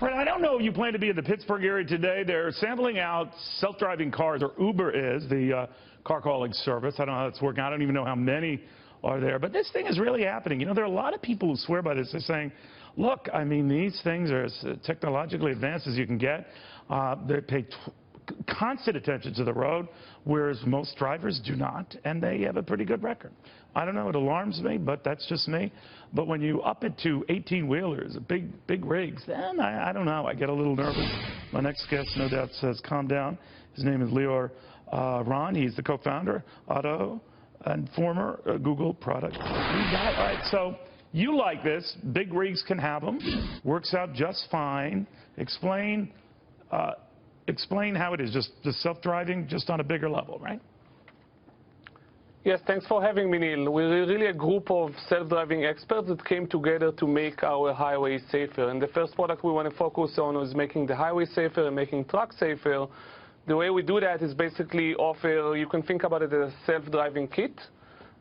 Right, I don't know if you plan to be in the Pittsburgh area today. They're sampling out self-driving cars, or Uber is, the car calling service. I don't know how it's working. I don't even know how many are there. But this thing is really happening. You know, there are a lot of people who swear by this. They're saying, look, I mean, these things are as technologically advanced as you can get. They pay constant attention to the road, whereas most drivers do not, and they have a pretty good record. I don't know, it alarms me, but that's just me. But when you up it to 18-wheelers, big rigs, then I don't know, I get a little nervous. My next guest, no doubt, says, calm down. His name is Lior. He's the co-founder, Otto, and former Google product. All right, so you like this. Big rigs can have them. Works out just fine. Explain how it is, just self-driving, just on a bigger level, right? Yes, thanks for having me, Neil. We're really a group of self-driving experts that came together to make our highways safer. And the first product we want to focus on is making the highway safer and making trucks safer. The way we do that is basically offer, you can think about it as a self-driving kit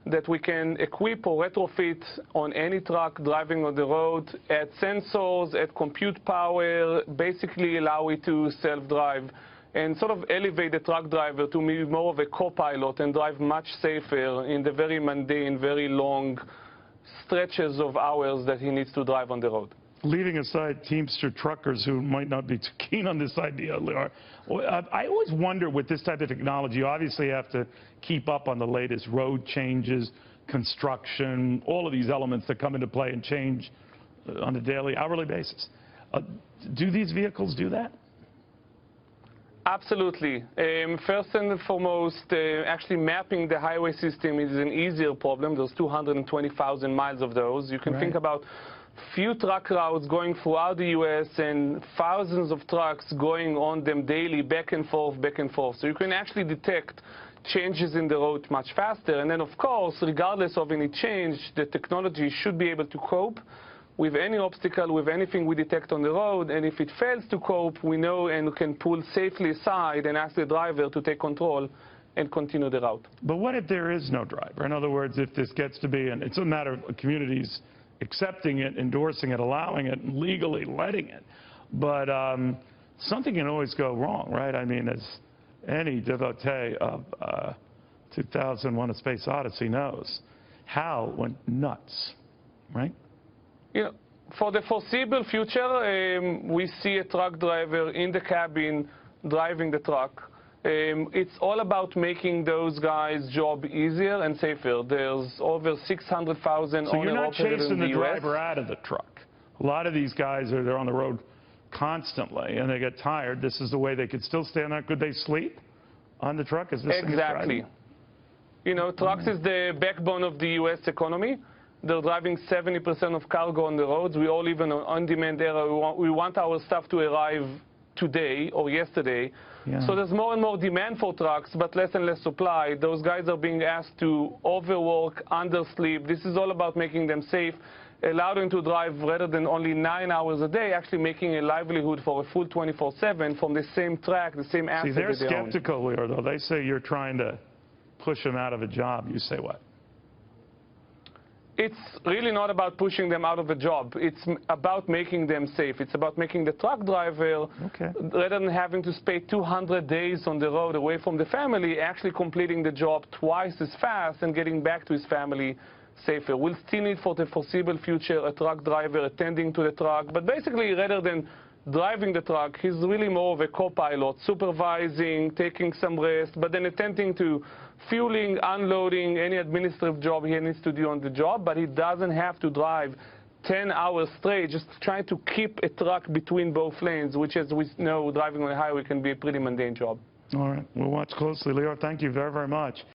that we can equip or retrofit on any truck driving on the road, add sensors, add compute power, basically allow it to self-drive and sort of elevate the truck driver to be more of a co-pilot and drive much safer in the very mundane, very long stretches of hours that he needs to drive on the road. Leaving aside Teamster truckers who might not be too keen on this idea, Lior, I always wonder with this type of technology, you obviously have to keep up on the latest road changes, construction, all of these elements that come into play and change on a daily, hourly basis. Do these vehicles do that? Absolutely. First and foremost, actually mapping the highway system is an easier problem. There's 220,000 miles of those. You can think about few truck routes going throughout the U.S. and thousands of trucks going on them daily, back and forth, back and forth. So you can actually detect changes in the road much faster. And then, of course, regardless of any change, the technology should be able to cope with any obstacle, with anything we detect on the road. And if it fails to cope, we know and can pull safely aside and ask the driver to take control and continue the route. But what if there is no driver? In other words, if this gets to be, and it's a matter of communities accepting it, endorsing it, allowing it, and legally letting it. But something can always go wrong, right? I mean, as any devotee of 2001: A Space Odyssey knows, Hal went nuts, right? You know, for the foreseeable future, we see a truck driver in the cabin driving the truck. It's all about making those guys' job easier and safer. There's over 600,000 so you're not chasing the US. driver out of the truck. A lot of these guys they're on the road constantly, and they get tired. This is the way they could still stay on that. Could they sleep on the truck? Is this exactly? You know, trucks is the backbone of the U.S. economy. They're driving 70% of cargo on the roads. We all live in an on-demand era. We want our stuff to arrive today or yesterday. Yeah. So there's more and more demand for trucks, but less and less supply. Those guys are being asked to overwork, undersleep. This is all about making them safe, allow them to drive rather than only 9 hours a day, actually making a livelihood for a full 24/7 from the same track, the same asset. See, they're that they skeptical, Lior, though. They say you're trying to push them out of a job. You say what? It's really not about pushing them out of a job. It's about making them safe. It's about making the truck driver, rather than having to spend 200 days on the road away from the family, actually completing the job twice as fast and getting back to his family safer. We'll still need for the foreseeable future a truck driver attending to the truck, but basically rather than driving the truck, he's really more of a co-pilot, supervising, taking some rest, but then attending to fueling, unloading, any administrative job he needs to do on the job, but he doesn't have to drive 10 hours straight, just trying to keep a truck between both lanes, which, as we know, driving on the highway can be a pretty mundane job. All right. We'll watch closely. Lior, thank you very, very much.